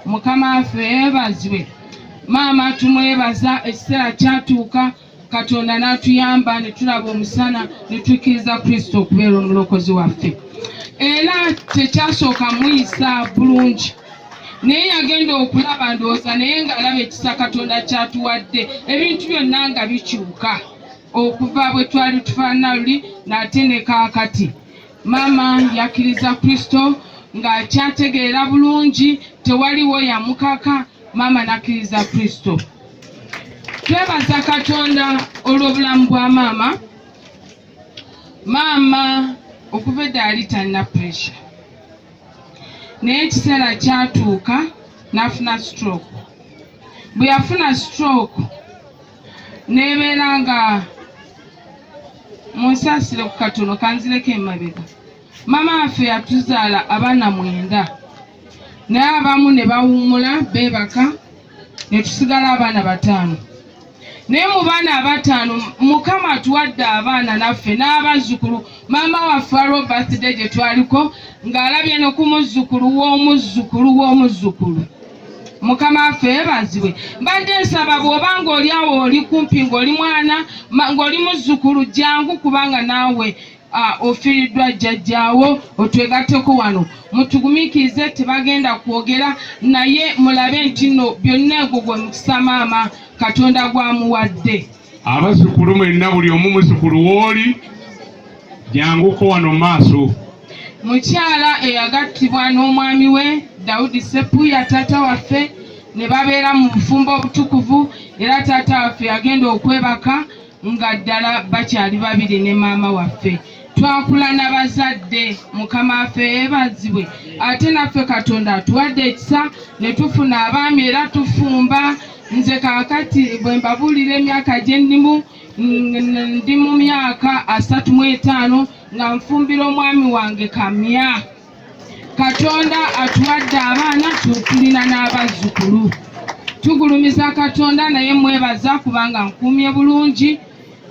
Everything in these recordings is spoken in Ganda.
Mukama waffe yeebazibwe. Maama tumwebaza, ekiseera kyatuuka Katonda n'atuyamba ne tulaba omusana ne tukkiriza Kristo okubeera omulokozi waffe. Era tekyasooka muyisa bulungi, naye yagenda okulaba ndowooza naye ng'alaba ekisa Katonda kyatuwadde, ebintu byonna nga bikyuka okuva bwe twali tufaanana luli n'ate ne kaakati. Maama yakkiriza Kristo ng'akyategeera bulungi, tewaliwo yamukaka. Maama n'akkiriza Kristo. Twebaza Katonda olw'obulamu bwa maama. Maama okuva edda yali talina pressure, naye ekiseera kyatuuka n'afuna stroke. Bwe yafuna stroke neebeera nga munsaasire ku katono kanzireko emabega. Maama waffe yatuzaala abaana 9, naye abamu ne bawummula beebaka ne tusigala abaana 5. Naye mu baana 5 Mukama atuwadde abaana naffe n'abazzukulu. Maama waffe waliwo birthday gye twaliko ng'alabye ne ku muzzukulu w'omuzzukulu w'omuzzukulu. Mukama waffe yeebazibwe. Mbadde nsaba bw'oba ng'oli awo oli kumpi ng'oli mwana ng'oli muzzukulu, jangu kubanga naawe ofiiriddwa jjajjaawo, otwegatteko wano mutugumiikirize. Tebagenda kwogera naye mulabe nti nno byonna egwo gwe mukisa maama Katonda gwamuwadde. Abazzukulu mwenna buli omu muzzukulu w'oli, janguko wano maaso. Mukyala eyagattibwa n'omwami we Daudi Sepuya taata waffe ne babeera mu bufumbo obutukuvu, era taata waffe yagenda okwebaka nga ddala bakyali 2 ne maama waffe. Twakula n'abazadde. Mukama waffe yeebazibwe. Ate naffe Katonda atuwadde ekisa ne tufuna abaami era tufumba. Nze kaakati bwe mbabuulira emyaka gye ndimu, ndi mu myaka 35 nga nfumbira omwami wange kamya. Katonda atuwadde abaana, tulina n'abazzukulu. Tugulumiza Katonda naye mwebaza kubanga nkuumye bulungi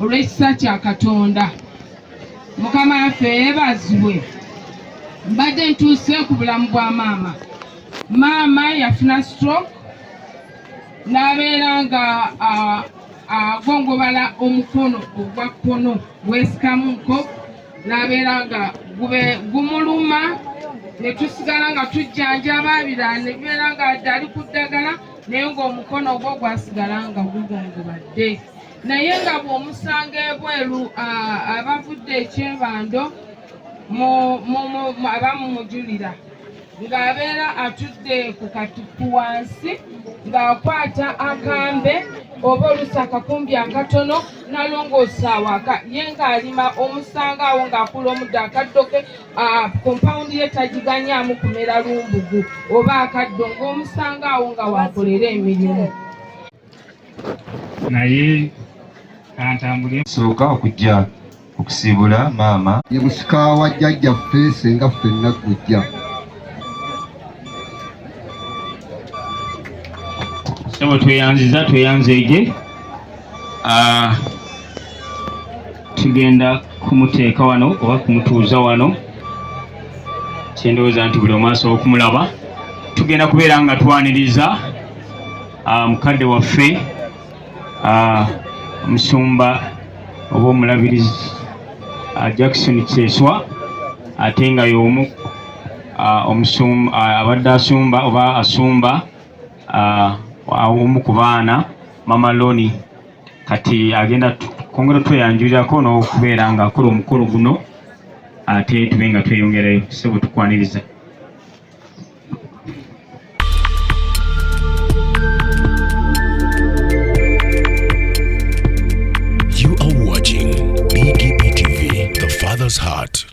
olw'ekisa kya Katonda. Mukama waffe yeebazibwe. Mbadde ntuuse ku bulamu bwa maama. Maama yafuna stroke n'abeera nga agongobala omukono ogwa kkono gwesikamuko, n'abeera nga gumuluma, ne tusigala nga tujjanjaba, birala ne bibeera nga adde ali ku ddagala, naye ng'omukono ogwo gwasigala nga gugongobadde. Naye nga bw'omusanga ebweru abavudde ekyebando abamumujulira ng'abeera atudde ku katupu wansi ng'akwata akambe oba oluusi akakumbi akatono n'alongoosa awaka, ye ng'alima omusanga awo ng'akula omuddo akaddoke. Kompawundi ye tagiganyaamu kumera lumbugu oba akaddo, ng'omusanga awo nga wakolera emirimu. Naye kantambule sooka okujja okusiibula maama. Ye musika wa jjajjaffe senga ffenna gujja. Sebo tweyanzeege. Tugenda kumuteeka wano oba kumutuuza wano. Kyendowooza nti buli omaaso okumulaba tugenda kubeera nga twaniriza mukadde waffe omusumba oba omulabirizi Jackson Kyeswa, ate nga y'omu abadde asumba oba asumba omu ku baana Mama Loni. Kati agenda kwongera tweyanjulirako n'okubeera nga akola omukolo guno, ate tube nga tweyongerayo. Sebo tukwaniriza. You are watching BKP TV, the Father's Heart.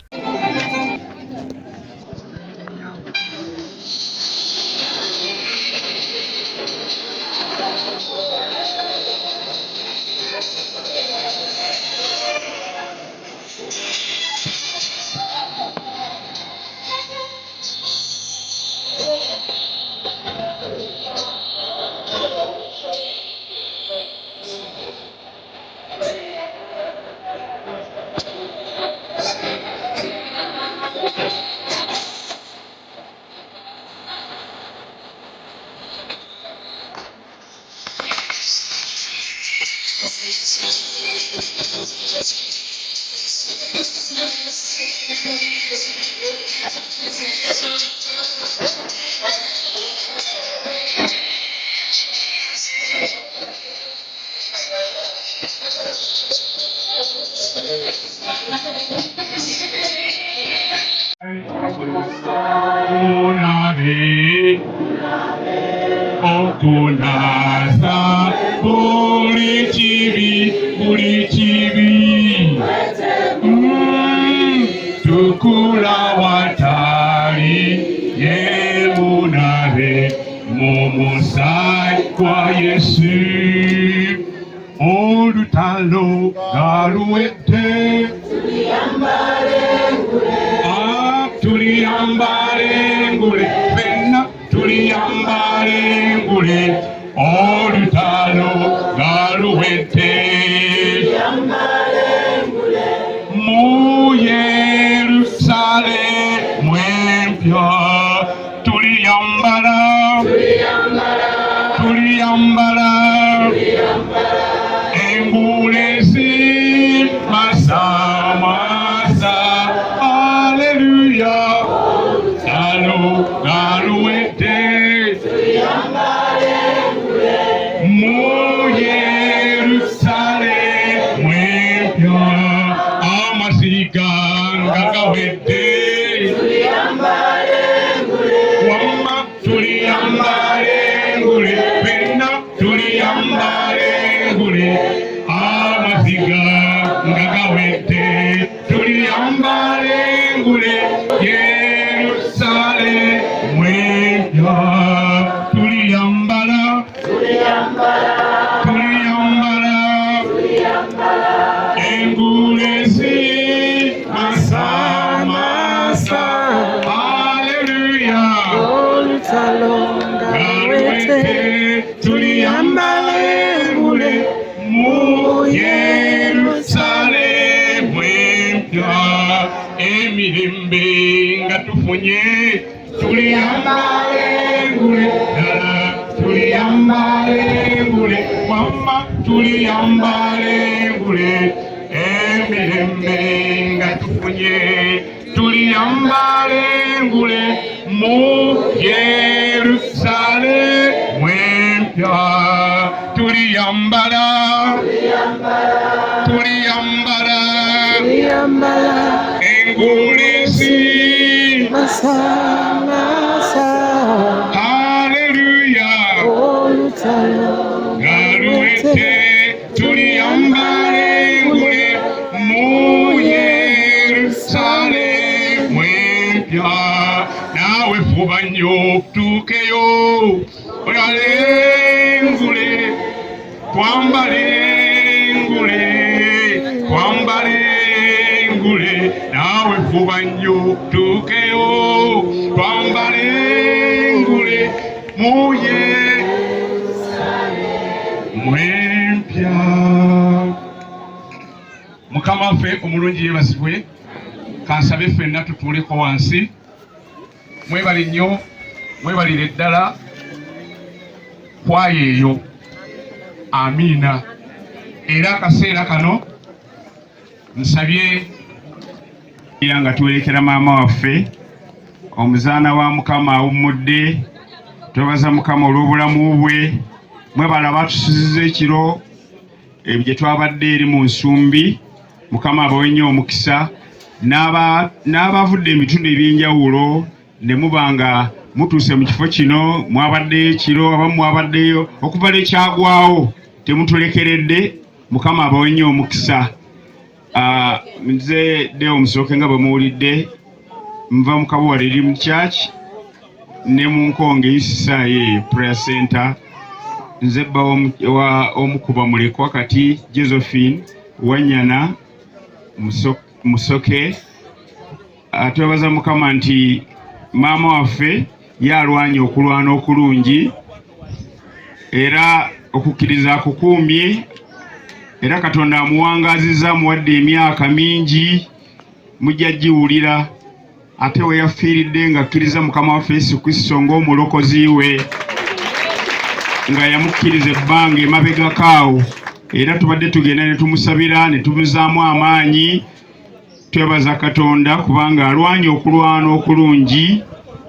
Okunasa buli chibi tukula watali yemunave mumusai kwa Yesu olutalo galuwete tuliyambale ngule benna tuliyambale ngule olutalo galuwete mu Yerusalemu empya tuliyambala engulezi masa haleluya talo galuwete mu Yerusalemu empya amasiga gagawedde wamma tuliyambale ngule benna tuliyambale ngule amasiga gagawedde tuliyambale ngule Yerusalemu empya tuliyambala engulezi masa haleluya galuwete tuliyambale ngule mu Yerusalemu empya emirembe nga tufunye tuliyambale ngule dala tuliyambale ngule wamma tuliyambale ngule emirembe nga tufunye tuliyambale ngule mu Yerusalemu empya tuliyambala engulezi haleluya galuwete tuliyambale ngule mu Yerusalemu empya nawe fuba nnyo tukeyo oyale ngule twambale ngule nawe fuba nnyo tukeyo twambale ngule mu Yerusalemu empya. Mukama waffe omulungi yeebazibwe. Kansabe ffenna tutuuleko wansi. Mwebale nnyo, mwebalire ddala kwaya eyo. Amiina. Era akaseera kano nsabye nga tuwerekera maama waffe omuzaana wa Mukama awummudde. Twebaza Mukama olw'obulamu bwe. Mwebala batusuziza ekiro ebyo twabadde eri mu nsumbi. Mukama abawe nnyo omukisa n'abavudde ebitundu eby'enjawulo ne mubanga mutuuse mu kifo kino mwabadde ekiro abamu mwabaddeyo okuva lekyagwawo temutulekeredde. Mukama abawe nnyo omukisa. Nze Deo Musoke nga bamuwulidde nva mu Kabuwa Redeemed Church ne mu Nkonge Isisaye Prayer Center. Nze bba omukuba mulekwa kati Josephine Wanyana Musoke. Twebaza Mukama nti maama waffe yalwanye okulwana okulungi era okukkiriza akukuumye era Katonda amuwangaziza amuwadde emyaka mingi mujja giwulira ate we yafiiridde nga akkiriza Mukama waffe Yesu Kristo ng'omulokozi we nga yamukkiriza ebbanga emabegakaawo era tubadde tugenda ne tumusabira ne tumuzaamu amaanyi. Twebaza Katonda kubanga alwanye okulwana okulungi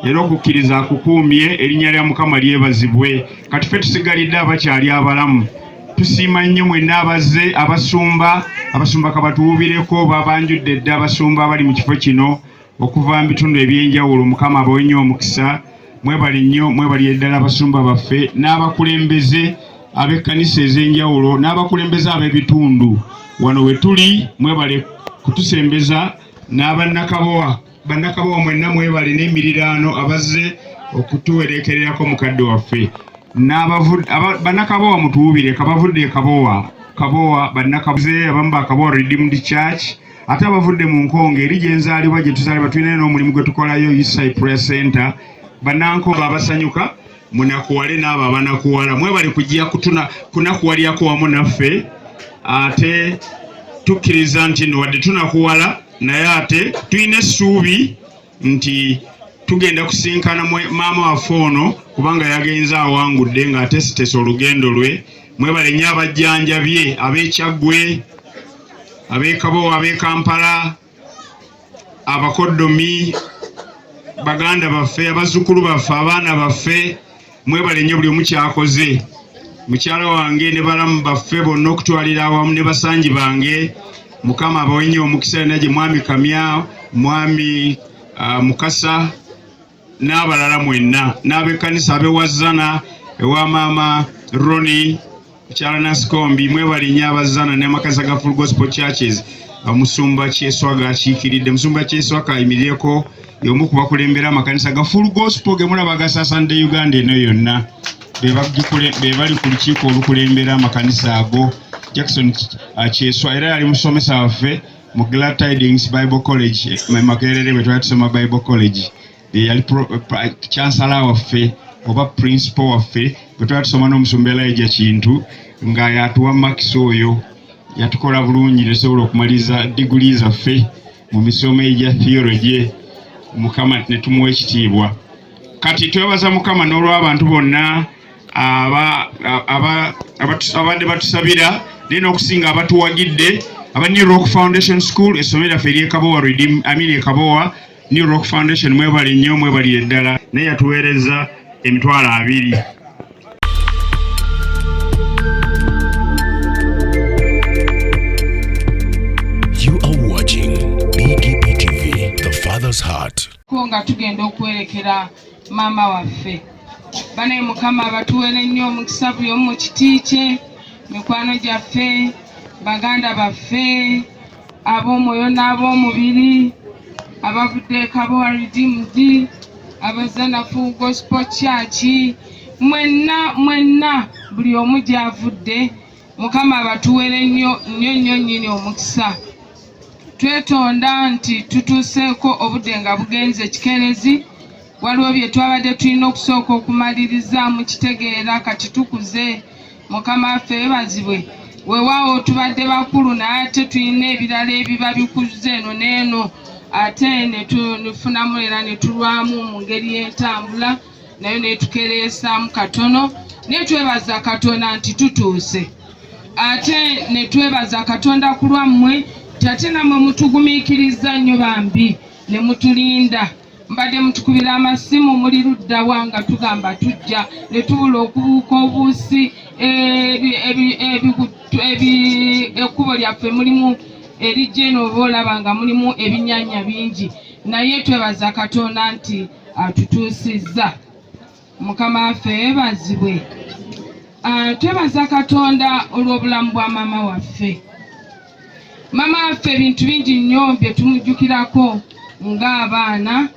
era okukkiriza akukuumye, erinnya lya Mukama lyebazibwe. Kati ffe tusigalidde abakyali abalamu. Tusiima nnyo mwenna abazze, abasumba kabatuwubireko, babanjudde dda abasumba abali mu kifo kino okuva mu bitundu ebyenjawulo. Mukama abawe nnyo omukisa. Mwebale nnyo, mwebali ddala abasumba baffe n'abakulembeze ab'ekkanisa ez'enjawulo n'abakulembeze ab'ebitundu wano we tuli. Mwebale kutusembeza n'abannakabowa. Bannakabowa mwenna mwebale n'emiriraano abazze okutuwerekererako mukadde waffe. Bannakabowa mutuwubire kabavudde kabowa bannakabuze abamu bakabowa Redeemed Church ate abavudde mu nkonge eri gye nzaalibwa gye tuzaalibwa tulina n'omulimu gwe tukolayo Eastside Prayer Center. Bannankonge abasanyuka munakuwale n'abo abanakuwala mwebale kujja kunakuwalirako wamu naffe. Ate tukkiriza nti no wadde tunakuwala naye ate tulina essuubi nti tugenda kusinkana maama waffe ono kubanga yagenze awangudde ng'ate sitese olugendo lwe. Mwebale nnyo abajjanjabye ab'Ekyaggwe, ab'Ekabowa, ab'e Kampala, abakoddomi, baganda baffe, abazzukulu baffe, abaana baffe. Mwebale nnyo buli omu kyakoze. Mukyala wange ne balamu baffe bonna okutwalira awamu ne basangi bange. Mukama abawe nnyo omukisa na gye mwami Kamya, mwami Mukasa n'abalala mwenna n'ab'ekkanisa ab'ewazana ewa maama Roni mukyala Nasikombi. Mwebale nnyo abazana n'amakasa ga Full Gospel Churches. Omusumba Kyeswaga akiikiridde. Musumba Kyeswaga ayimirireko y'omu ku bakulembera amakanisa ga Full Gospel ge mulaba gasaasanidde Uganda eno yonna. Be bali ku lukiiko olukulembera amakanisa ago. Jackson Kyeswa era yali musomesa waffe mu Glad Tidings Bible College Makerere bwe twali tusoma Bible College. Yali chancellor waffe oba principal waffe bwe twali tusoma n'omusumba Elijah Kintu nga yatuwa makisi oyo yatukola bulungi nesobola okumaliza degree zaffe mu misomo egya theology. Mukama ne tumuwa ekitiibwa. Kati twebaza Mukama n'olw'abantu bonna abadde batusabira nina okusinga abatuwagidde aba New Rock Foundation School essomero lyaffe ery'Ekabowa Ekabowa New Rock Foundation. Mwebale nnyo, mwebalire ddala naye yatuweereza emitwalo 2. You are watching BGP TV, the Father's Heart. Nga tugenda okwerekera maama waffe. Bane Mukama batuwere nnyo omukisa buli omu mu kiti kye, mikwano gyaffe, baganda baffe, ab'omwoyo n'ab'omubiri, abavudde Ekabowa Redeemed, abazana Full Gospel Church, mwenna buli omu gy'avudde. Mukama batuwere nnyo nnyini omukisa. Twetonda nti tutuuseeko obudde nga bugenze kikerezi. Waliwo bye twabadde tulina okusooka okumaliriza mu kitegeera kati tukuze. Mukama waffe yeebazibwe. Weewaawo tubadde bakulu naye ate tulina ebirala ebiba bikuze eno n'eno ate ne tufunamu era ne tulwamu mu ngeri y'entambula nayo ne tukereesaamu katono. Ne twebaza Katonda nti tutuuse. Ate ne twebaza Katonda ku lwammwe ate namwe mutugumiikiriza nnyo bambi ne mutulinda. Mbadde mutukubira amasimu muli ludda wanga tugamba tujja ne tubula okubuuka obuusi ekkubo lyaffe mulimu erijja eno oba olaba nga mulimu ebinyanya bingi naye twebaza Katonda nti atutuusizza. Mukama waffe yeebazibwe. Twebaza Katonda olw'obulamu bwa maama waffe. Maama waffe ebintu bingi nnyo bye tumujjukirako ng'abaana.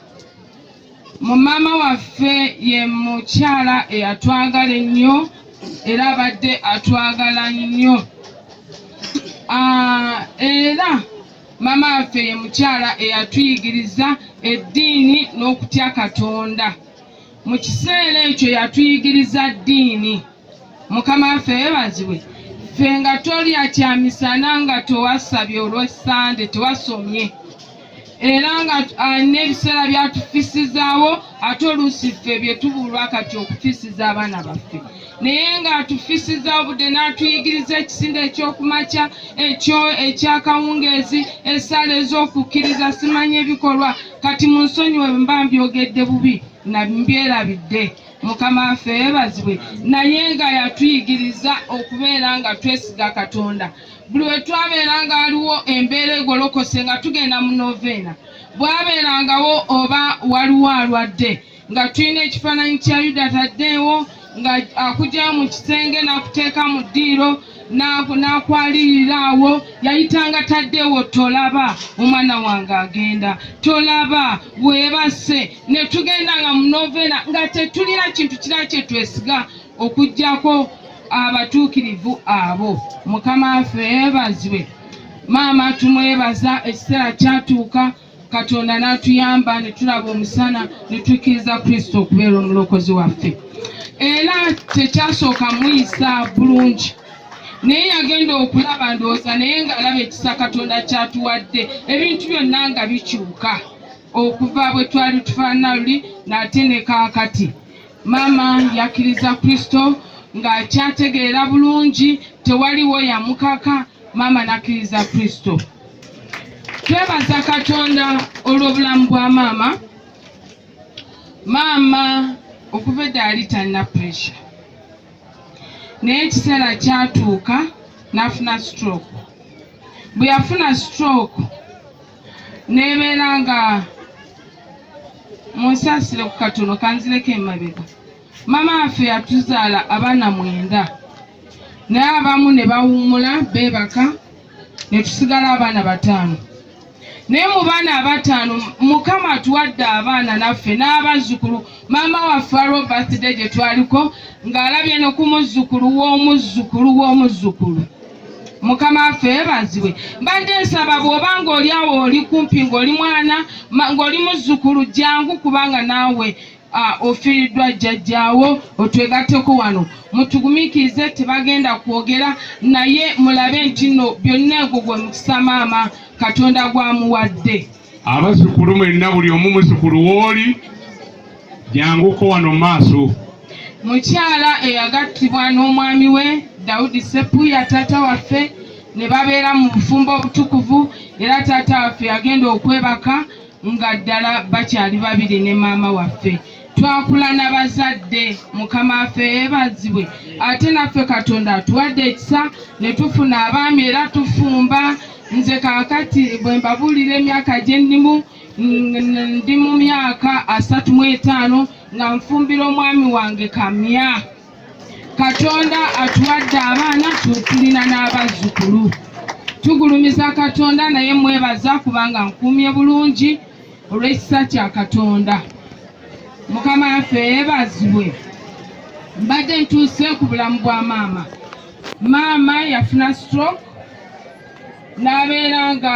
Mu maama waffe ye mukyala eyatwagala ennyo era abadde atwagala nnyo. Era maama waffe ye mukyala eyatuyigiriza eddiini n'okutya Katonda. Mu kiseera ekyo yatuyigiriza ddiini. Mukama waffe yeebazibwe. Ffe nga tolya kya misana nga tewasabye olw'Essande tewasomye. Era nga n'ebiseera byatufisizaawo ate oluusi ffe bye tubulwa kati okufiisiza abaana baffe naye ng'atufiisiza obudde n'atuyigiriza ekisinde ekyokumakya ekyakawungeezi essala ez'okukkiriza simanya ebikolwa kati mu nsonyiwe mba mbyogedde bubi nabyerabidde mukama waffe yeebazibwe naye nga yatuyigiriza okubeera nga twesiga Katonda buli we twabeera nga waliwo embeera egolokose nga tugenda mu noveena bwabeerangawo oba waliwo alwadde nga tulina ekifaananyi kya Yuda taddeewo nga akugyayo mu kisenge n'akuteeka mu ddiiro n'akwalirira awo yayitanga taddeewo tolaba omwana wange agenda tolaba weebase ne tugenda nga mu noveena nga tetulina kintu kirala kye twesiga okuggyako abatuukirivu abo mukama waffe yeebazibwe maama tumwebaza ekiseera kyatuuka Katonda n'atuyamba ne tulaba omusana ne tukkiriza Kristo okubeera omulokozi waffe era tekyasooka muyisa bulungi naye yagenda okulaba ndowooza naye ng'alaba ekisa Katonda kyatuwadde ebintu byonna nga bikyuka okuva bwe twali tufaanana luli n'ate ne kaakati maama yakkiriza Kristo ng'akyategeera bulungi tewaliwo yamukaka maama n'akkiriza Kristo twebaza Katonda olw'obulamu bwa maama maama okuva edda yali talina pressure naye ekiseera kyatuuka n'afuna stroke bwe yafuna stroke neebeera nga munsaasire ku katono kanzireko emabega maama waffe yatuzaala abaana 9 naye abamu ne bawummula beebaka ne tusigala abaana 5 naye mu baana 5 mukama atuwadde abaana naffe n'abazzukulu maama waffe alwo birthday gye twaliko ng'alabye ne ku muzzukulu w'omuzzukulu mukama waffe yeebazibwe mbadde nsaba bw'oba ng'oli awo oli kumpi ng'oli mwana ng'oli muzzukulu jangu kubanga naawe ofiiriddwa jjajjaawo otwegatteko wano mutugumiikirize tebagenda kwogera naye mulabe nti nno byonna egwo gwe mukisa maama Katonda gwamuwadde abazzukulu mwenna buli omu muzzukulu w'oli janguko wano maaso mukyala eyagattibwa n'omwami we Daudi Sepuya taata waffe ne babeera mu bufumbo obutukuvu era taata waffe yagenda okwebaka nga ddala bakyali babiri ne maama waffe twakula n'abazadde mukama waffe yeebazibwe ate naffe Katonda atuwadde ekisa ne tufuna abaami era tufumba nze kaakati bwe mbabuulira emyaka gye ndimu ndi mu myaka 35 nga nfumbira omwami wange kamya Katonda atuwadde abaana tulina n'abazzukulu tugulumiza Katonda naye mwebaza kubanga nkuumye bulungi olw'ekisa kya Katonda mukama waffe yeebazibwe mbadde ntuuse ku bulamu bwa maama yafuna stroke n'abeera nga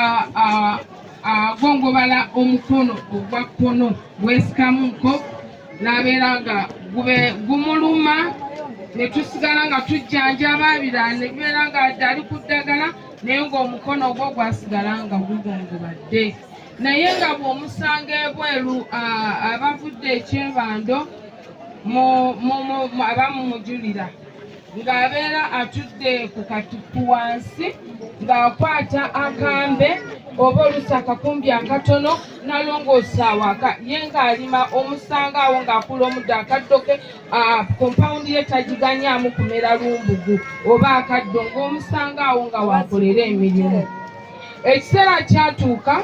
agongobala omukono ogwa kkono gwesikamuko n'abeera nga gumuluma ne tusigala nga tujjanjaba birala ne bibeera nga ali ku ddagala naye ng'omukono ogwo gwasigala nga gugongobadde naye nga bw'omusanga ebweru abavudde ekyebando abamumujulira ng'abeera atudde ku katupu wansi ng'akwata akambe oba oluusi akakumbi akatono n'alongoosa awaka ye ng'alima omusanga awo ng'akula omuddo akaddoke kompawundi ye tagiganyaamu kumera lumbugu oba akaddo ng'omusanga awo nga wakolera emirimu ekiseera kyatuuka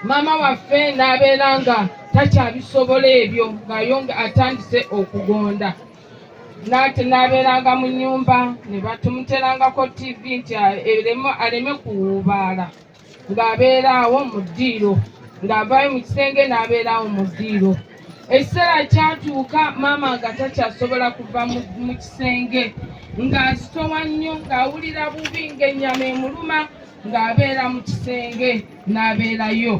maama waffe n'abeera nga takyabisobola ebyo ng'ayonga atandise okugonda nate n'abeeranga mu nnyumba ne batumuterangako TV nti aleme kuwuubaala ng'abeera awo mu ddiiro ng'avaayo mu kisenge n'abeerawo mu ddiiro ekiseera kyatuuka maama nga takyasobola kuva mu kisenge ng'azitowa nnyo ng'awulira bubi ng'ennyama emuluma ng'abeera mu kisenge n'abeerayo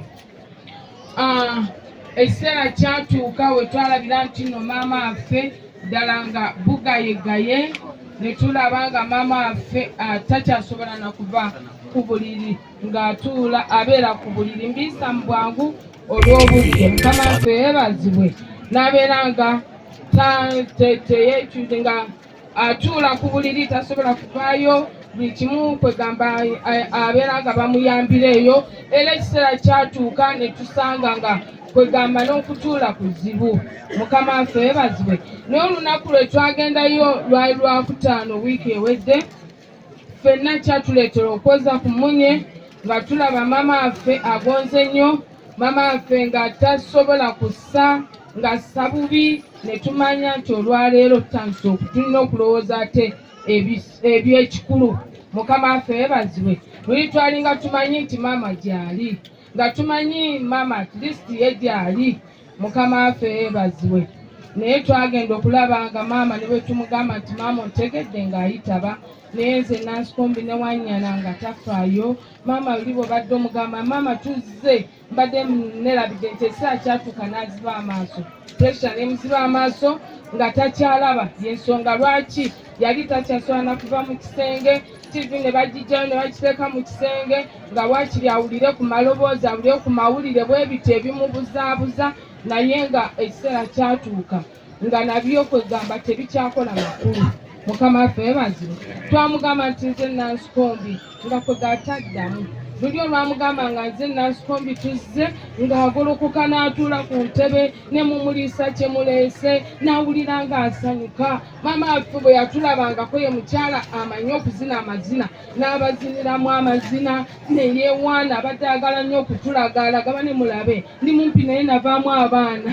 ekiseera kyatuuka we twalabira nti nno maama waffe ddala nga bugayegaye ne tulaba nga maama waffe takyasobola nakuva ku buliri ng'atuula abeera ku buliri mbiisa mu bwangu olw'obudde. Mukama waffe yeebazibwe. N'abeera nga teyekyude nga atuula ku buliri tasobola kuvaayo, buli kimu kwegamba abeera nga bamuyambira eyo. Era ekiseera kyatuuka ne tusanga nga kwegamba n'okutuula kuzibu. Mukama waffe yeebazibwe. Naye olunaku lwe twagendayo lwali Lwakutaano wiiki ewedde, ffenna kyatuleetera okwoza ku munye nga tulaba maama waffe agonze nnyo, maama waffe nga tasobola kussa, nga ssa bubi. Ne tumanya nti olwaleero tutandise tulina okulowooza ate ebyekikulu. Mukama waffe yeebazibwe. Luli twalinga tumanyi nti maama gy'ali, nga tumanyi maama at least ye gy'ali. Mukama waffe yeebazibwe. Naye twagenda okulaba nga maama ne bwe tumugamba nti maama ontegedde ng'ayitaba, naye nze Nansikombi ne Wannyana nga tafaayo. Maama luli bw'obadde omugamba maama tuzze, mbadde nerabidde nti ekiseera kyatuuka n'aziba amaaso, puresha n'emuziba amaaso nga takyalaba. Y'ensonga lwaki yali takyasobola na kuva mu kisenge, TV ne bagijjayo ne bagiteeka mu kisenge nga waakiri awulire ku maloboozi, awulire ku mawulire bwe bityo ebimubuzaabuza, naye nga ekiseera kyatuuka nga nabyo kwegamba tebikyakola makulu. Mukama waffe yeebazibwe. Twamugamba nti nze Nansikombi nga kwegataddamu. Luli olwamugamba nga nze Nansikombi tuzze, ng'agolokoka n'atuula ku ntebe ne mumuliisa kye muleese, n'awulira ng'asanyuka. Maama waffe bwe yatulabangako ye mukyala amanyi okuzina amazina, n'abaziniramu amazina ne yeewaana. Abadde ayagala nnyo okutulagaala gaba ne mulabe ndi mumpi naye navaamu abaana.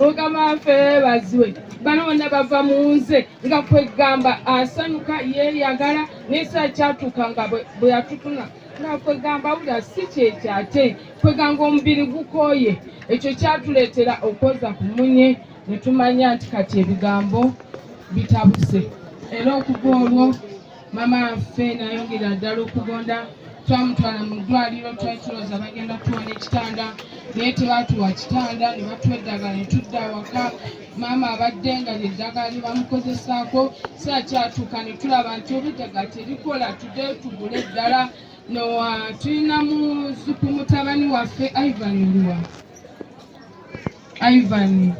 Mukama waffe yeebazibwe. Bano bonna bava mu nze nga kwegamba asanyuka yeeyagala, n'ekiseera kyatuuka nga bwe yatutuna nga kwegamba wulira si kyekyo ate, kweganga omubiri gukooye. Ekyo kyatuleetera okwoza ku munye, ne tumanya nti kati ebigambo bitabuse. Era okuva olwo maama waffe n'ayongera ddala okugonda. Twamutwala mu ddwaliro, twali tulowooza bagenda tuwa n'ekitanda, naye tebaatuwa kitanda, ne batuwa eddagala ne tudda awaka. Maama abadde nga ly'eddagala lye bamukozesaako. Kiseera kyatuuka ne tulaba nti oba eddagala terikola, tuddeyo tugule eddala. Tulina muzuku mutabani waffe Ivan Luwa, Ivan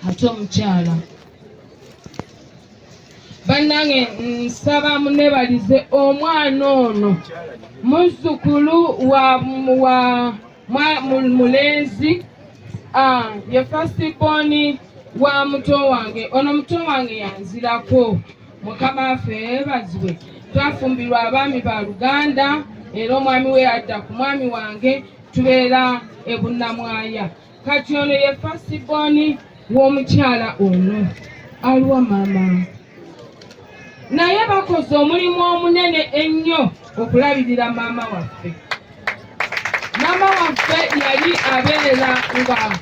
ate omukyala. Bannange nsaba munebalize omwana ono, muzzukulu wa mulenzi, ye first born wa muto wange. Ono muto wange yanzirako. Mukama waffe yeebazibwe. Twafumbirwa abaami ba Luganda, era omwami we adda ku mwami wange, tubeera e Bunnamwaya. Kati ono ye first born w'omukyala ono, aluwa maama. Naye bakoze omulimu omunene ennyo okulabirira maama waffe. Maama waffe yali abeera nga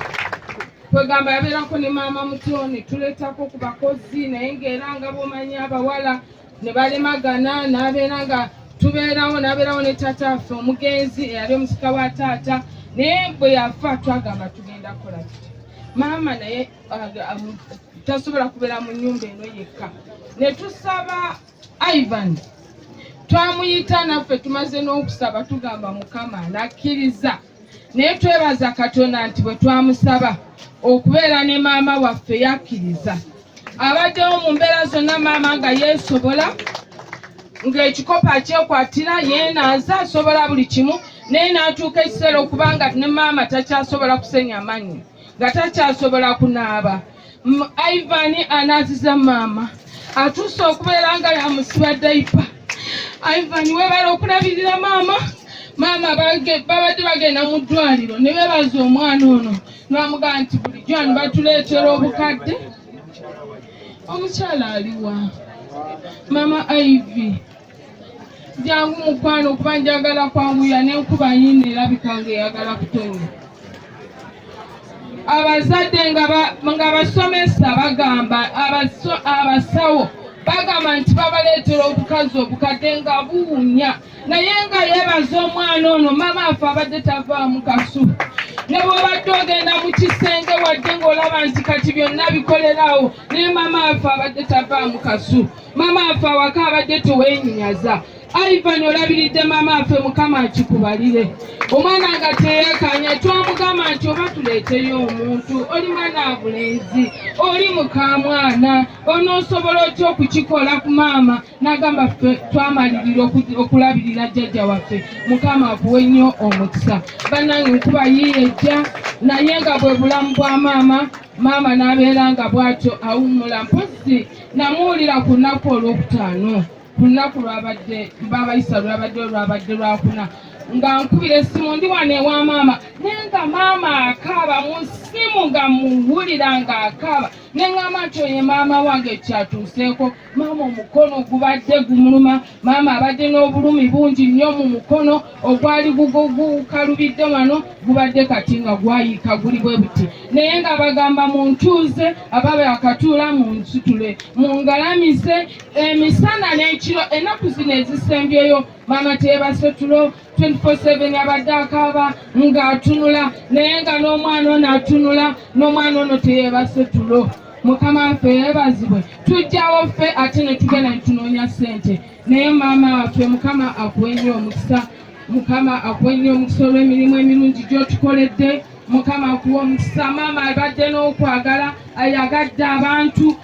kwegamba yabeerako ne maama muto, ne tuleetako ku bakozi, naye ng'era nga bw'omanyi abawala ne balemagana, n'abeera nga tubeerawo, n'abeerawo ne taataffe omugenzi eyali omusika wa taata. Naye bwe yafa twagamba tugenda kukola kiti. Maama naye tasobola kubeera mu nnyumba eno yekka. Ne tusaba Ivan, twamuyita naffe tumaze n'okusaba tugamba Mukama anakkiriza. Naye twebaza Katonda nti bwe twamusaba okubeera ne maama waffe yakkiriza. Abaddewo mu mbeera zonna maama nga yeesobola, ng'ekikopo akyekwatira yeenaaza, asobola buli kimu. Naye n'atuuka ekiseera okubanga ne maama takyasobola kusenya mannyo, nga takyasobola kunaaba. Ivan anaaziza maama, atuuse okubeera nga yamusiba dayipa. Ivan weebala okulabirira maama. Maama babadde bagenda mu ddwaliro ne beebaza omwana ono, n'amugamba nti bulijjo wano batuleetera obukadde. Omukyala aliwa? Maama Ivy, jangu mukwano okuba njagala kwanguya n'enkuba nyingi erabika ng'eyagala kutonnya. Abazadde nga basomesa bagamba, abasawo bagamba nti babaleetera obukazi obukadde nga buwunya. Naye nga yeebaza omwana ono, maama affe abadde tavaamu kasu. ne bw'obadde ogenda mu kisenge wadde ng'olaba nti kati byonna bikolerawo naye maama waffe abadde tavaamu kasu, maama waffe awaka abadde teweenyinyaza. Ivan olabiridde maama waffe, Mukama akikubalire. Omwana nga teyeekanya twamugamba nti oba tuleeteyo omuntu, oli mwana wa bulenzi, oli mukamwana, onoosobola otya okukikola ku maama? N'agamba ffe twamalirira okulabirira jjajja waffe, Mukama akuwe nnyo omukisa. Bannange nkuba yiiyejja naye nga bwe bulamu bwa maama, maama n'abeera nga bw'atyo awummula. Mpozi namuwulira ku lunaku olwokutaano, ku lunaku lwabadde babayisa lwabadde lwakuna, nga nkubira essimu ndi wano ewa maama, naye nga maama akaaba mu ssimu, nga muwulira nga akaaba. Ne ŋŋamba nti oye maama wange kyatuuseeko, maama omukono gubadde gumuluma, maama abadde n'obulumi bungi nnyo mu mukono ogwali gukalubidde wano, gubadde kati nga gwayiika guli bwe buti. Naye nga bagamba muntuuze, ababe akatuula munsitule, mungalamize emisana n'ekiro. Ennaku zino ezisembyeyo maama teebase tulo 24/7 abadde akaaba ng'atunula, naye nga n'omwana ono atunula, n'omwana ono teyeebase tulo. Mukama waffe yeebazibwe. Tujjawo ffe ate ne tugenda ne tunoonya ssente, naye maama waffe Mukama akuwe nnyo omukisa. Mukama akuwe nnyo omukisa olw'emirimu emirungi gy'otukoledde. Mukama akuwa omukisa. Maama abadde n'okwagala, ayagadde abantu,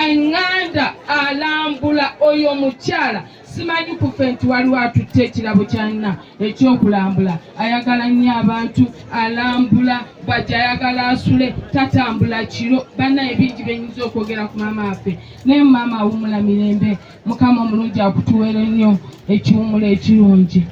aŋŋanda alambula. Oyo omukyala simanyi ku ffe nti waliwo atutte ekirabo kyalina ekyokulambula. Ayagala nnyo abantu, alambula, bw'ajja ayagala asule, tatambula kiro. Bannaye bingi benyinza okwogera ku maama waffe, naye maama awummula mirembe. Mukama omulungi akutuwere nnyo ekiwummulo ekirungi.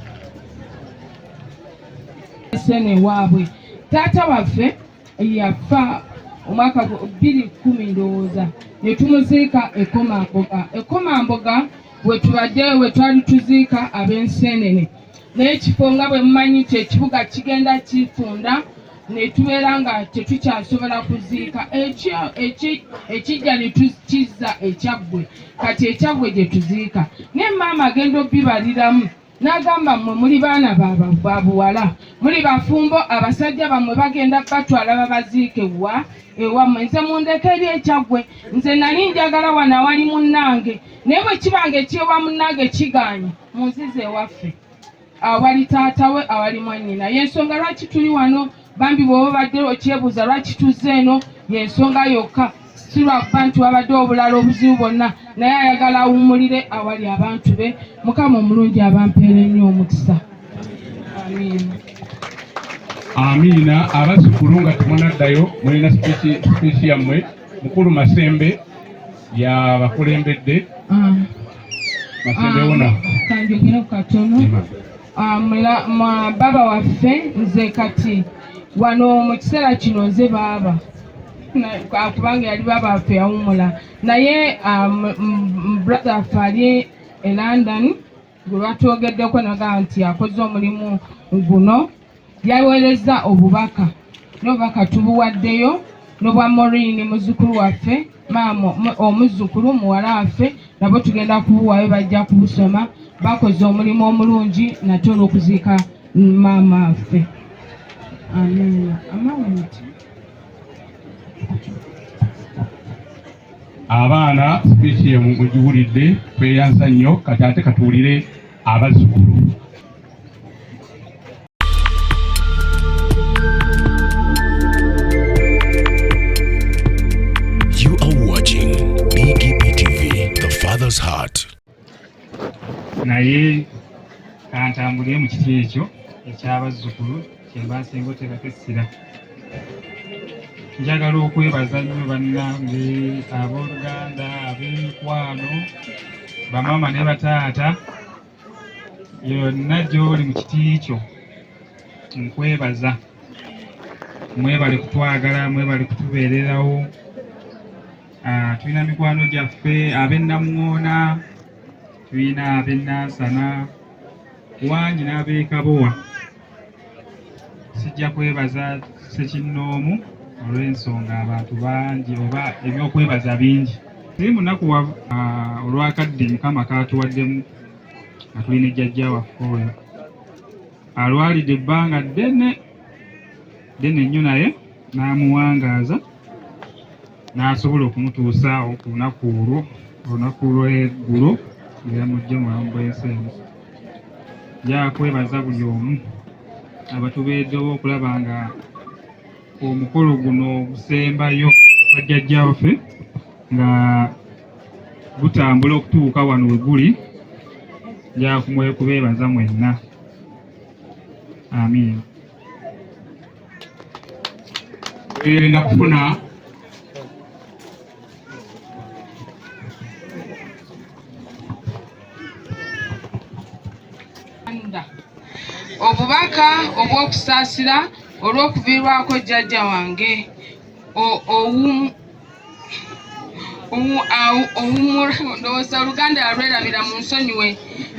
Sene waabwe taata waffe yafa omwaka 2010 ndowooza, ne tumuziika Ekomamboga. Ekomamboga we twali tuziika ab'Enseenene, naye ekifo nga bwe mumanyi nti ekibuga kigenda kifunda, ne tubeera nga tetukyasobola kuziika. Ekijja ne tukizza Ekyaggwe, kati Ekyaggwe gye tuziika. Naye maama agenda obibaliramu n'agamba mmwe muli baana ba buwala, muli bafumbo, abasajja bammwe bagenda batwala babaziike ewammwe, nze mundeke eri Ekyaggwe, nze nali njagala wano awali munnange, naye bwe kibanga ekyewa munnange kigaanye, munzize ewaffe awali taata we, awali mwannyina. Y'ensonga lwaki tuli wano. Bambi bw'oba badde okyebuuza lwaki tuzze eno, y'ensonga yokka, si lwakuba nti wabadde obulala obuzibu bwonna, naye ayagala awummulire awali abantu be. Mukama omulungi abampeere nnyo omukisa. Amiina. Amiina. Abazzukulu nga temunaddayo, mulina sipiisi yammwe. Mukulu Masembe yabakulembedde. Masembe wona kanjogera katono. Baba waffe nze kati wano mu kiseera kino nze baaba, kubanga yali baba waffe yawummula, naye brother waffe ali e London gwe batwogeddeko naga nti akoze omulimu guno, yaweereza obubaka, n'obubaka tubuwaddeyo, n'obwa Maureen muzzukulu waffe, maama omuzzukulu muwala waffe, nabo tugenda kubuwayo, bajja kubusoma. Bakoze omulimu omulungi nate olw'okuziika maama waffe. Amiina. Abaana sipiiki ye mugiwulidde, tweyansa nnyo, kati ate katuwulire abazzukulu. You are watching BGP TV, the Father's Heart. Naye kantambulire mu kiti ekyo ekyabazzukulu kyemba nsinga oteekako essira. Njagala okwebaza nnyo bannange, abooluganda, ab'emikwano, bamaama ne bataata, yonna gy'oli mu kiti kyo, nkwebaza. Mwebale kutwagala, mwebale kutubeererawo. Tulina mikwano gyaffe ab'e Namuŋŋoona, tulina ab'e Nansana, Wangi n'ab'e Kabowa. Sijja kwebaza Ssekinnoomu olw'ensonga abantu bangi oba ebyokwebaza bingi. Naye mu nnaku olwakadde Mukama kaatuwaddemu nga tulina jjajja waffe oyo alwalidde ebbanga ddene, then ennyo naye n'amuwangaaza n'asobola okumutuusa ku lunaku lw'eggulo ng'eyamujja mu bwensenyi. Yakwebaza buli omu abatubeerewo okulaba nga omukolo guno ogusembayo gwa jjajja waffe nga gutambula okutuuka wano we guli. Kubeebaza mwenna. Amiina. Twegenda kufuna obubaka obw'okusaasira olw'okuviirwako jjajja wange ndowooza Oluganda yalwerabira mu nsonyiwe.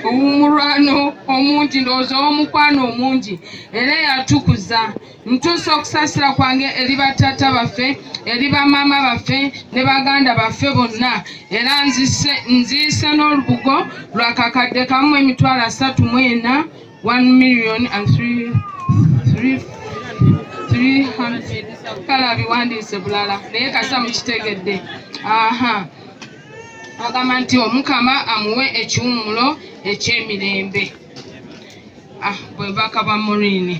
Ow'omulwano omungi ndowooza ow'omukwano omungi era eyatukuza. Ntuusa okusaasira kwange eri bataata baffe, eri bamaama baffe ne baganda baffe bonna, era nziise n'olubugo lwa kakadde kamu emitwalo 34 1,300,000 kala biwandiise bulala naye kasa mukitegedde. Agamba nti Omukama amuwe ekiwummulo eky'emirembe. Bwebaka bwa Maureen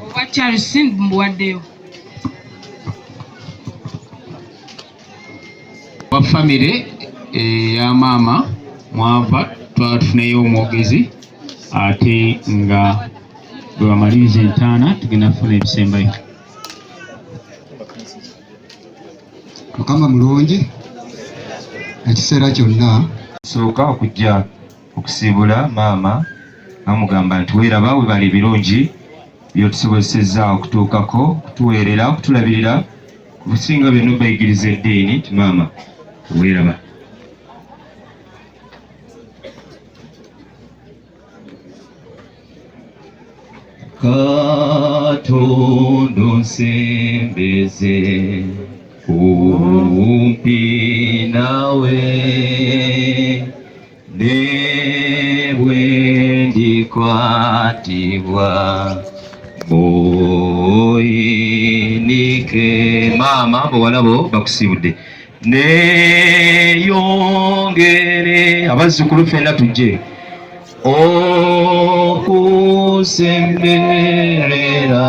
obwa Charles mbuwaddeyo. Wa famire ya maama mwava twatufuneyo omwogezi ate nga bwe bamaliriza entaana tugenda kufuna ebisembayo. Mukama mulungi ekiseera kyonna. Sooka okujja okusiibula maama amugamba nti weeraba webali birungi byotusobozesezza okutuukako, okutuweerera, okutulabirira ku businga byonna obayigiriza eddiini nti maama weeraba. Katonda onsembeze kumpi nawe ne bwe ndikwatibwa boyinike. Maama bawala bo bakusiibudde. Neyongere abazzukulu ffenna tujje okusemberera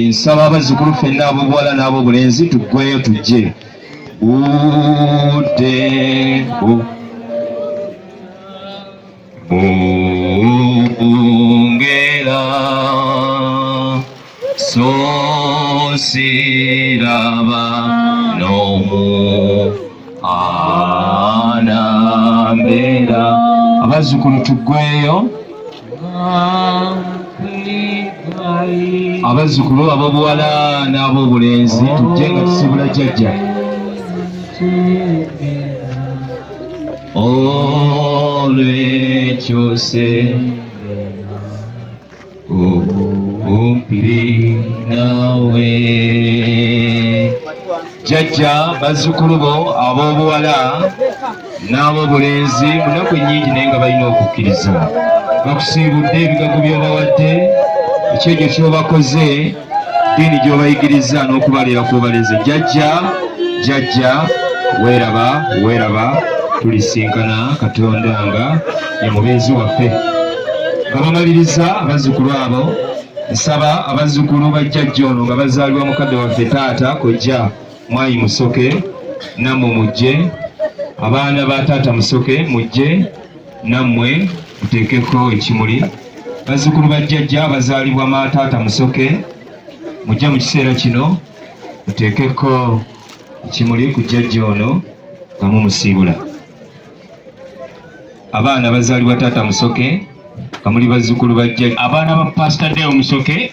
nsaba abazzukulu ffenna ab'obuwala n'ab'obulenzi tuggweyo tujje. Budde bungera so siraba n'omu anambera. Abazzukulu tuggweyo. Abazzukulu ab'obuwala n'ab'obulenzi tujje nga tusiibula jjajja. Olwekyo se kumpi nawe jjajja. Bazzukulu bo ab'obuwala n'ab'obulenzi mu nnaku ennyingi naye nga balina okukkiriza. Bakusiibudde ebigago by'obawadde, ekyegyo ky'obakoze, ddiini gy'obayigiriza n'okubalira kw'obaleze. Jjajja weeraba tulisinkana Katonda nga ye mubeezi waffe. Nga bamaliriza abazzukulu abo, nsaba abazzukulu ba jjajja ono nga bazaalibwa mukadde waffe taata kojja Mwayi Musoke, nammwe mujje. Abaana ba taata Musoke mujje nammwe muteekeko ekimuli. Bazzukulu ba jjajja abazaalibwa ma taata Musoke mujja mu kiseera kino muteekeko ekimuli ku jjajja ono nga mumusiibula. Abaana bazaalibwa taata Musoke nga muli bazzukulu ba jjajja. Abaana ba Pastor Deo Musoke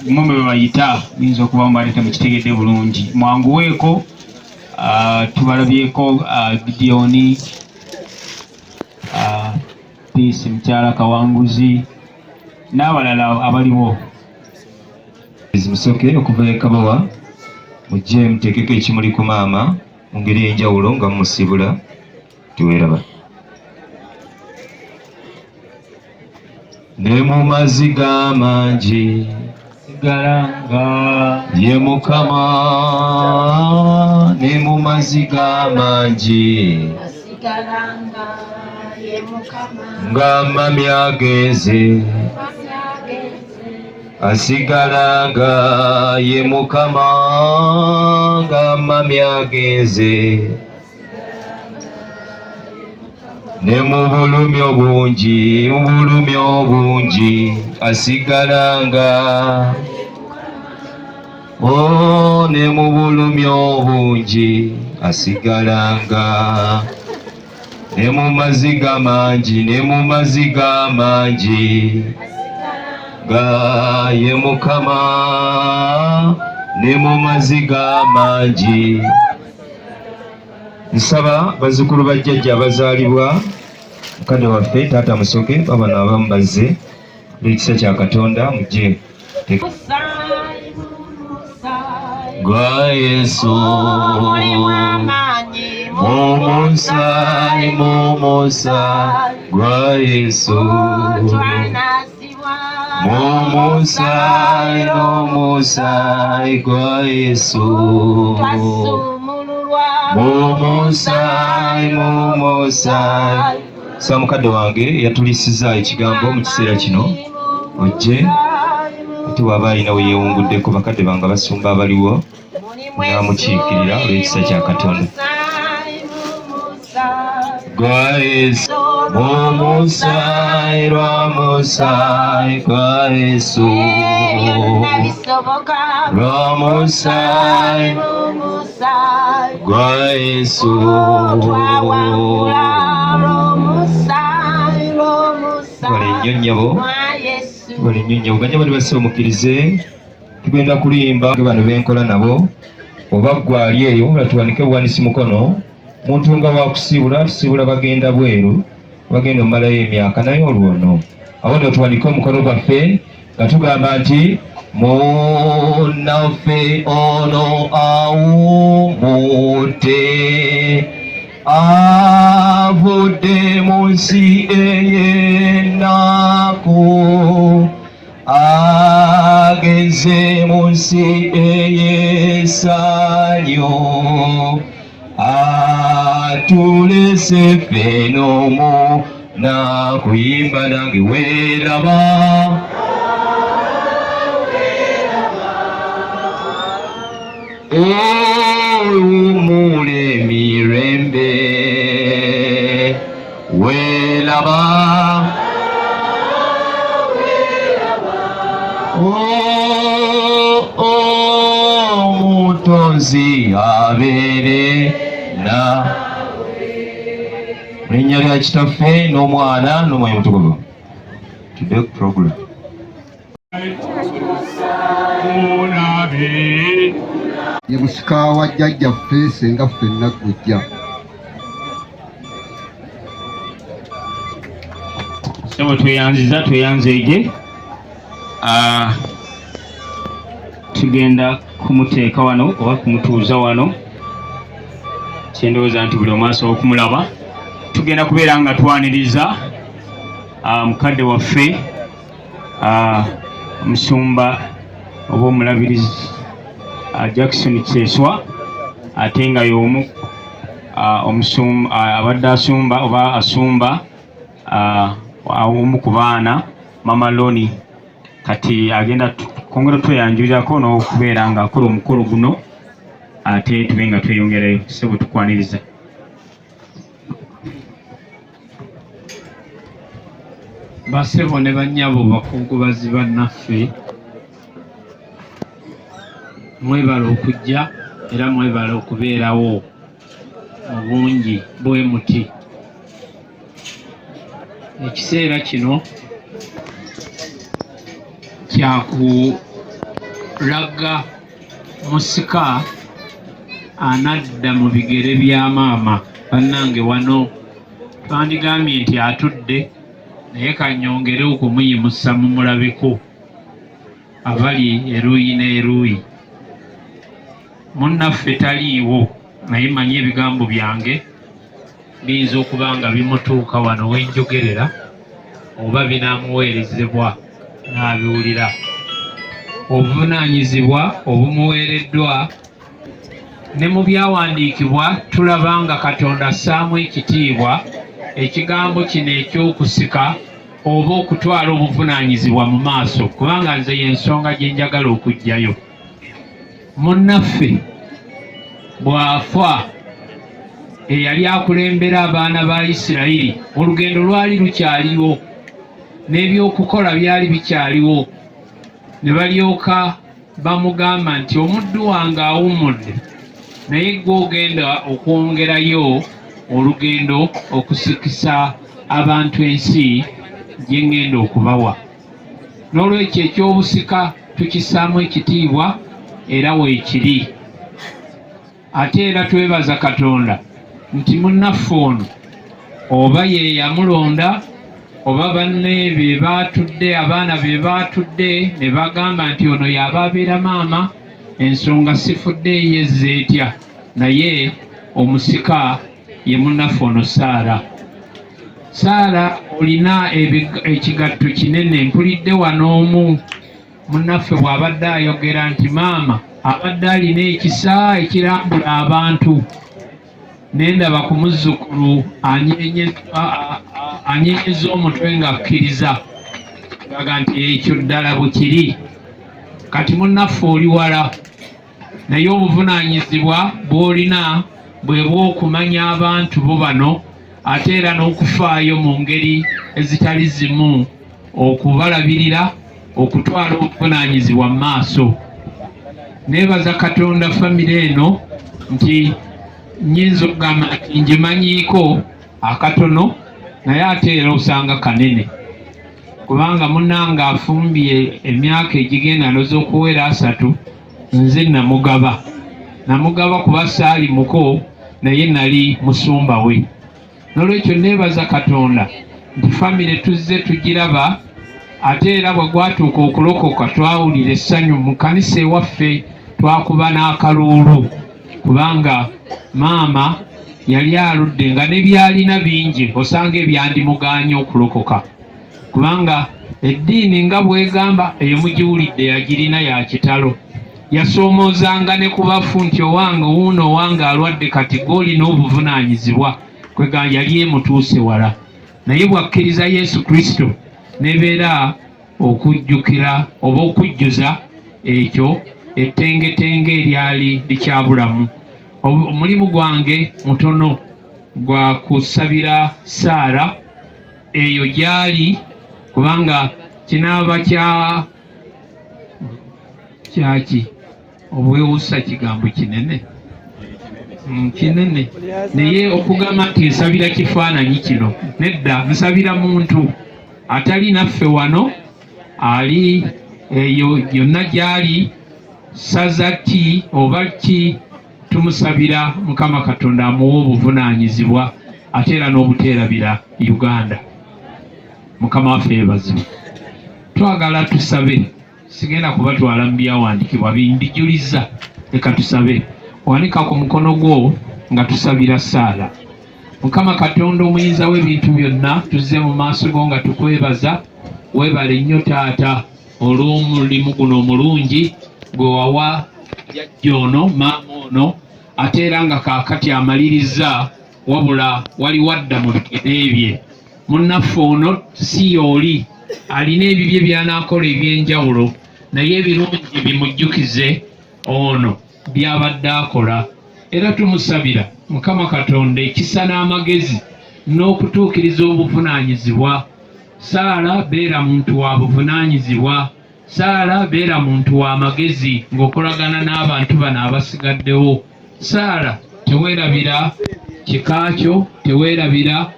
mumwe bwe bayita, yinza okuba mubaleta mukitegedde bulungi. Mwanguweeko tubalabyeko Gideoni, Peace mukyala Kawanguzi n'abalala abaliwo. Musoke okuva e Kabawa mujje muteekeko ekimuli ku maama mu ngeri ey'enjawulo nga mumusiibula. tiweraba ne mu mazzi g'amangi sigalanga ye Mukama ne mu mazzi g'amangi nga mami agenze asigalanga ye Mukama nga mami agenze ne mu bulumi obungi asigalanga ne mu bulumi obungi asigalanga ne mu mazzi g'amangi ga ye Mukama ne mu mazzi g'amangi. Nsaba bazzukulu bajjajja abazaalibwa mukadde waffe taata Musoke babano abamu bazze olw'ekisa kya Katonda mujje gwa Yesu mumusaayi gwa Yesu mumusaayi gwa Yesu mumusaayi. Sa mukadde wange yatulisiza ekigambo mu kiseera kino ojje ate waba alina we yeewunguddeko bakadde bange abasumba abaliwo namukiikirira olw'ekisa kya Katonda. Gwa Yesu mumusaayi lw'omusaayi gwa Yesu lw'omusaayi gwa Yesu bali nnyonnyabo ganya bali basse omukkirize tugenda kulimba bano benkola nabo oba gwali eyo batuwanike buwanisi mukono muntu nga wakusiibula tusiibula bagenda bweru bagenda omumalayo emyaka naye olwono awo ndio tuwanike omukono gwaffe nga tugamba nti munnaffe ono awummudde avudde mu nsi ey'ennaku ageze mu nsi ey'essanyu atulese ffeno mu nakuyimba nange weeraba owummula emirembe weeraba omutonzi abeere na mu linnya lya Kitaffe n'Omwana n'Omwoyo Mutukuvu. Today program ye musika wa jjajjaffe senga ffenna gujja. Sebo tweyanzeege tugenda kumuteeka wano oba kumutuuza wano kyendowooza nti buli omaaso okumulaba tugenda kubeera nga twaniriza mukadde waffe omusumba oba omulabirizi Jackson Kyeswa ate nga y'omu abadde asumba oba asumba omu ku baana Mama Loni kati agenda kwongera tweyanjulirako n'okubeera nga akola omukolo guno ate tube nga tweyongerayo sebo tukwaniriza. Basebo ne bannyabo bakungubazi bannaffe mwebala okujja era mwebala okubeerawo mu bungi bwe muti. Ekiseera kino kyakulaga musika anadda mu bigere bya maama. Bannange wano twandigambye nti atudde naye kanyongere okumuyimusa mu mulabeko abali eruuyi n'eruuyi. Munnaffe taliiwo naye manyi ebigambo byange biyinza okuba nga bimutuuka wano wenjogerera oba binaamuweerezebwa n'abiwulira. Obuvunaanyizibwa obumuweereddwa ne mu byawandiikibwa tulaba nga Katonda assaamu ekitiibwa ekigambo kino eky'okusika oba okutwala obuvunaanyizibwa mu maaso, kubanga nze y'ensonga gye njagala okuggyayo. Munnaffe bw'afa eyali akulembera abaana ba Isirayiri, olugendo lwali lukyaliwo n'ebyokukola byali bikyaliwo, ne balyoka bamugamba nti omuddu wange awummudde, naye gwe ogenda okwongerayo olugendo okusikisa abantu ensi gye ngenda okubawa. N'olwekyo eky'obusika tukissaamu ekitiibwa era weekiri. Ate era twebaza Katonda nti munnaffe ono oba ye yamulonda oba banne be baatudde, abaana be baatudde ne bagamba nti ono y'aba abeera maama, ensonga sifudde yezze etya, naye omusika ye munnaffe ono Saara. Saara olina ekigatto kinene. Mpulidde wano omu munnaffe bw'abadde ayogera nti maama abadde alina ekisa ekirambula abantu, nendaba ku muzzukulu anyenyeza omutwe ng'akkiriza, aga nti ekyo ddala bwe kiri. Kati munnaffe oli wala, naye obuvunaanyizibwa bw'olina bwe bw'okumanya abantu bo bano, ate era n'okufaayo mu ngeri ezitali zimu, okubalabirira, okutwala obuvunaanyizibwa mu maaso. Neebaza Katonda famire eno nti nnyinza okugamba nti ngimanyiiko akatono, naye ate era osanga kanene, kubanga munnange afumbye emyaka egigenda noza okuwera 3, nze namugaba kuba saali muko, naye nali musumba we. N'olwekyo neebaza Katonda nti famire tuzze tugiraba, ate era bwe gwatuuka okulokoka twawulira essanyu mu kanisa ewaffe, twakuba n'akaluulu, kubanga maama yali aludde nga ne byalina bingi, osanga ebyandimugaanye okulokoka, kubanga eddiini nga bwegamba eyo mugiwulidde yagirina ya kitalo. Yasoomoozanga ne ku bafu nti owange wuuno owange alwadde, kati gw'olina obuvunaanyizibwa, kwega yali emutuuse wala. Naye bwakkiriza Yesu Kristo nebeera okujjukira oba okujjuza ekyo ettengetenge eryali likyabulamu. Omulimu gwange mutono gwa kusabira Saara eyo gyali, kubanga kinaaba kyaki obwewusa kigambo kinene naye okugamba nti nsabira kifaananyi kino, nedda, nsabira muntu atali naffe wano, ali eyo yonna gyali, saza ki oba ki, tumusabira Mukama Katonda amuwe obuvunaanyizibwa, ate era n'obuteerabira Uganda. Mukama waffe yeebazibwe. Twagala tusabe, sigenda kubatwala mu byawandiikibwa bindijuliza, leka tusabe. Wanika ku mukono gwo nga tusabira Saara. Mukama Katonda omuyinza w'ebintu byonna, tuzze mu maaso go nga tukwebaza. Weebale nnyo Taata olw'omulimu guno omulungi gwe wawa jjajja ono, maama ono, ate era nga kaakati amaliriza, wabula wali wadda mu bigere bye. Munnaffe ono si y'oli, alina ebibye by'anaakola eby'enjawulo, naye ebirungi bimujjukize ono by'abadde akola. Era tumusabira Mukama Katonda ekisa n'amagezi n'okutuukiriza obuvunaanyizibwa. Saara beera muntu wa buvunaanyizibwa, Saara beera muntu wa magezi ng'okolagana n'abantu bano abasigaddewo. Saara teweerabira kika kyo, teweerabira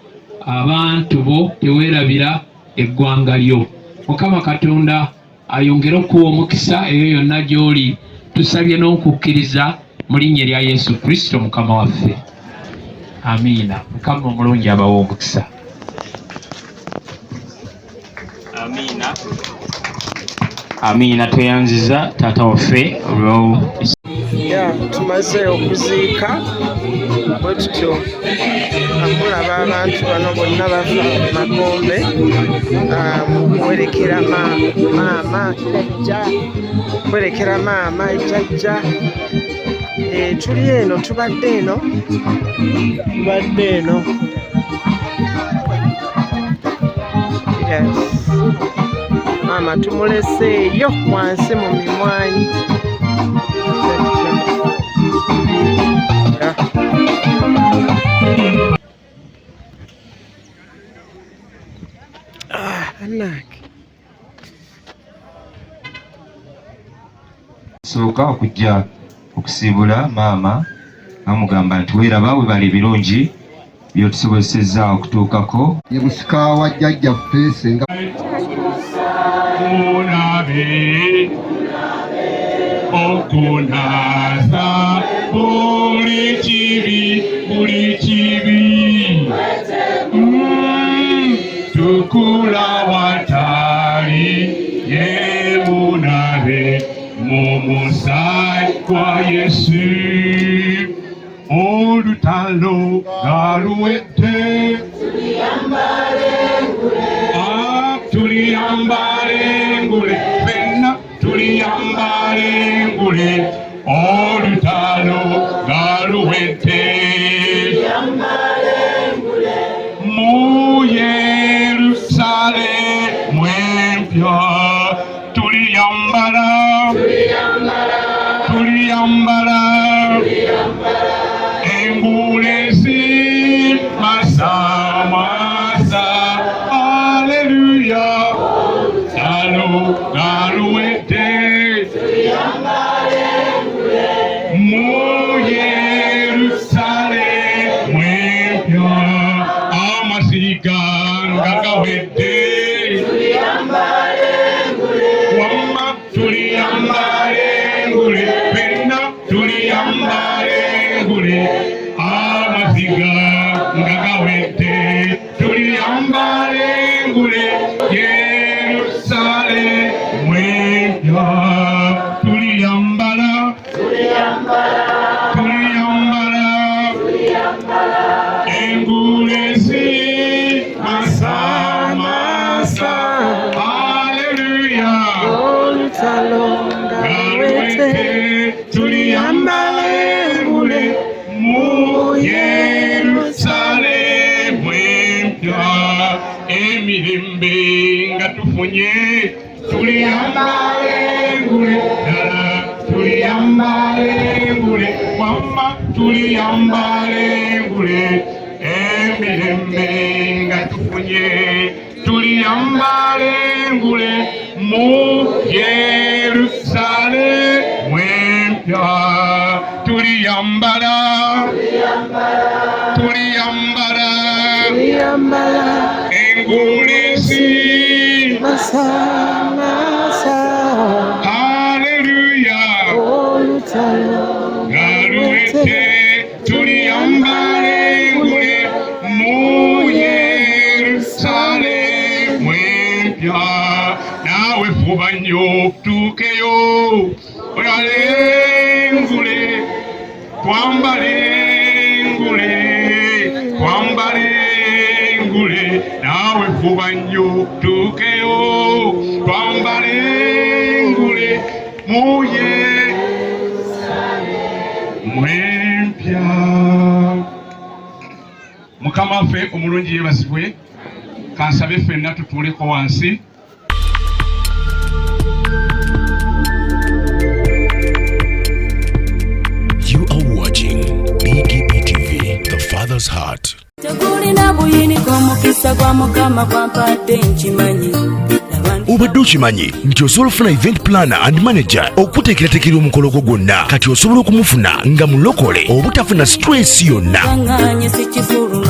abantu bo, teweerabira eggwanga lyo. Mukama Katonda ayongere okuwa omukisa eyo yonna gy'oli. Tusabye n'okukkiriza mu linnya lya Yesu Kristo Mukama waffe. Amiina. Mukama omulungi abawa omukisa. Amiina. Amiina. Tweyanziza taata waffe tumaze okuziika bwe tutyo. mulaba abantu bano bonna bava Magombe kwerekera maama jjajja tuli eno tubadde eno yes maama tumuleseeyo wansi mu mimwanyi sooka okujja okusiibula maama bamugamba nti weeraba webala ebirungi byotusobozesezza okutuukako ye musika wa jjajjaffe senga munabe okunaza buli kibi tukula watali ye munabe mu musaayi gwa Yesu olutalo galuwedde tuliyambale ngule fenna tuliyambale ngule olutalo galuwedde mu Yerusalemu empya tuliyambala engulezi masa aleluya talo galuwedde mu Yerusalemu empya amasiga nga gawedde wamma tuliyambale ngule fenna tuliyambale ngule amasiga nga gawedde tuliyambale ngule Yerusalemu empya tuliyambala engulezi masa aleluya galuwedde tuliyambale ngule mu Yerusalemu empya emirembe nga tufunye tuliyambale ngule ddala tuliyambale ngule wamma tuliyambale ngule emirembe nga tufunye tuliyambale ngule mu Yerusalemu empya tuliyambala engulezi haleluya galuwedde tuliyambale ngule mu Yerusalemu empya naawe fuba nnyo tuukeyo oyale ngule twambale ngule naawe fuba nnyo tuukeyo twambale ngule mu Yerusalemu empya. Mukama waffe omulungi yeebazibwe, kansabe ffenna tutuuleko wansi. You are watching BGP TV, The Father's Heart. Tegulina buyiniko mukisa gwa Mukama gwampadde nkimanyi. Obadde okimanyi nti osobola okufuna event planner and manager okuteekerateekera omukolo gwo gwonna, kati osobola okumufuna nga mulokole obutafuna stress yonna.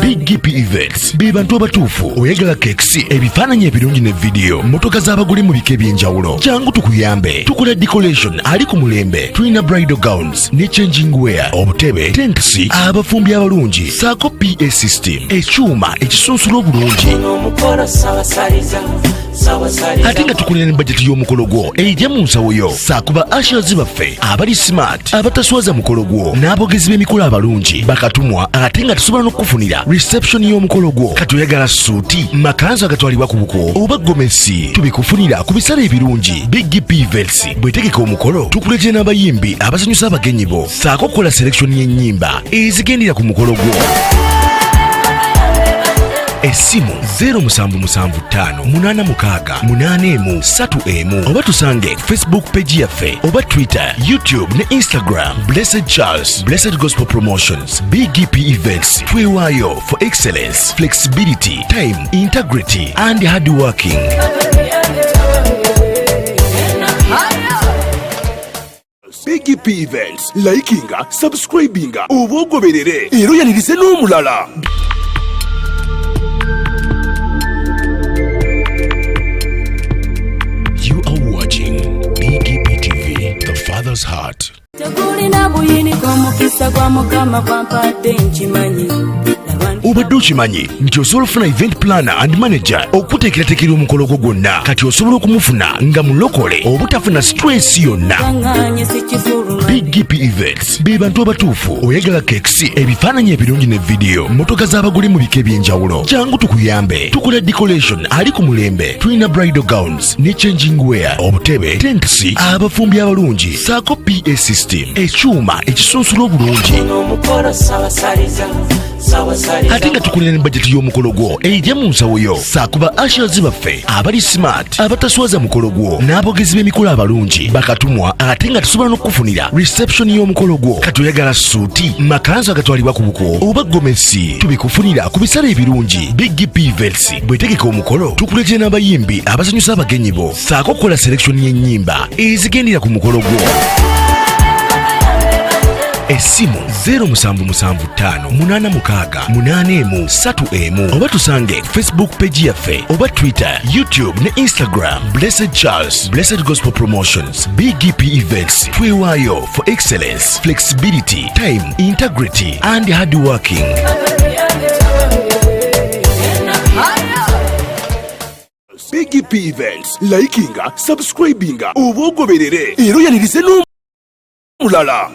BGP Events be bantu abatuufu oyagala kekisi, ebifaananyi ebirungi ne vidiyo, motoka z'abagole mu bika eby'enjawulo. Jangu tukuyambe, tukola decoration ali ku mulembe, tulina bridal gowns ne changing wear, obutebe, tentsi, abafumbi abalungi, saako PA system, ekyuma ekisunsula obulungi. ate nga tukulira ne bajeti y'omukolo gwo ejja mu nsawo yo saakuba ashers baffe abali smart abataswaza mukolo gwo n'abogezi b'emikolo abalungi bakatumwa ate nga tusobola n'okukufunira reception y'omukolo gwo katoyagala suuti makanzu agatwalibwa ku buko oba gomesi tubikufunira ku bisale ebirungi Big P Events bwetegeka omukolo tukuletera n'abayimbi abasanyusa abagenyi bo saako kukola selection y'ennyimba ezigendera ku mukolo gwo. Esimu 07758683 oba tusange Facebook page yaffe oba Twitter, YouTube ne Instagram. Blessed Charles, Blessed Gospel Promotions, Big P Events. Twewaayo for excellence, flexibility, time, integrity and hard working. Big P Events, likinga, subscribinga, oba ogoberere era oyanirize n'omulala. You are watching BGP TV, the Father's Heart. Obadde okimanyi nti osobola ofuna event planner and manager okuteekerateekera omukolo gwo gwonna kati osobola okumufuna nga mulokole obutafuna stress yonna. Big P Events be bantu abatuufu oyagala cakes, ebifaananyi ebirungi ne video, motoka z'abagole mu bika eby'enjawulo. Jangu tukuyambe tukola decoration ali ku mulembe. Tulina bridal gowns ne changing wear, obutebe, tents, abafumbi abalungi saako PA system, ekyuma ekisunsula obulungi. Ate nga tukulira ne bajeti y'omukolo gwo ejja mu nsawo yo saakuba ashers baffe abali smart abataswaza mukolo gwo n'abogezi b'emikolo abalungi bakatumwa ate nga tusobola n'okukufunira reception y'omukolo gwo katoyagala suuti makanzu agatwalibwa ku buko oba gomesi tubikufunira ku bisale ebirungi Big P Events bwetegeka omukolo tukuletera n'abayimbi abasanyusa abagenyi bo saako kukola selection y'ennyimba ezigendera ku mukolo gwo. Esimu 07758683 oba tusange Facebook page yaffe oba Twitter, YouTube ne Instagram. Blessed Charles, Blessed Gospel Promotions, Big P Events. Twewaayo for excellence, flexibility, time, integrity and hard working. Big P Events, likinga, subscribinga, oba ogoberere era oyanirize n'omulala.